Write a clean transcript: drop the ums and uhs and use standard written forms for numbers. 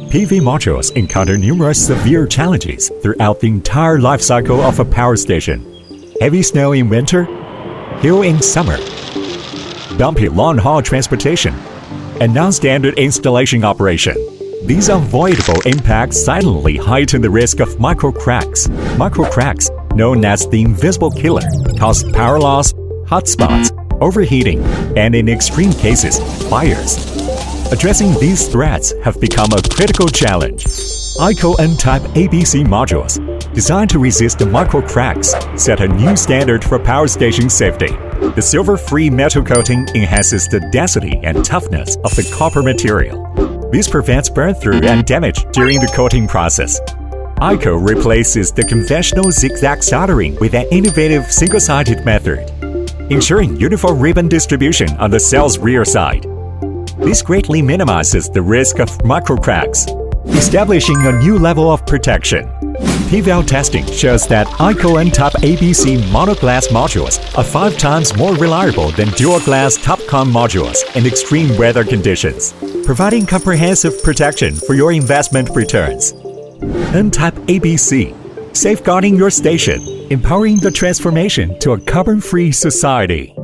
PV modules encounter numerous severe challenges throughout the entire life cycle of a power station. Heavy snow in winter, hail in summer, bumpy long-haul transportation, and non-standard installation operation. These unavoidable impacts silently heighten the risk of microcracks. Microcracks, known as the invisible killer, cause power loss, hot spots, overheating, and in extreme cases, fires. Addressing these threats have become a critical challenge. AlKO N-Type ABC modules, designed to resist the microcracks, set a new standard for power station safety. The silver-free metal coating enhances the density and toughness of the copper material. This prevents burn-through and damage during the coating process. AIKO replaces the conventional zigzag soldering with an innovative single-sided method, ensuring uniform ribbon distribution on the cell's rear side. This greatly minimizes the risk of microcracks, establishing a new level of protection. PVEL testing shows that AlKO N-Type ABC monoglass modules are 5 times more reliable than dual-glass TOPCon modules in extreme weather conditions, providing comprehensive protection for your investment returns. N-Type ABC, safeguarding your station, empowering the transformation to a carbon-free society.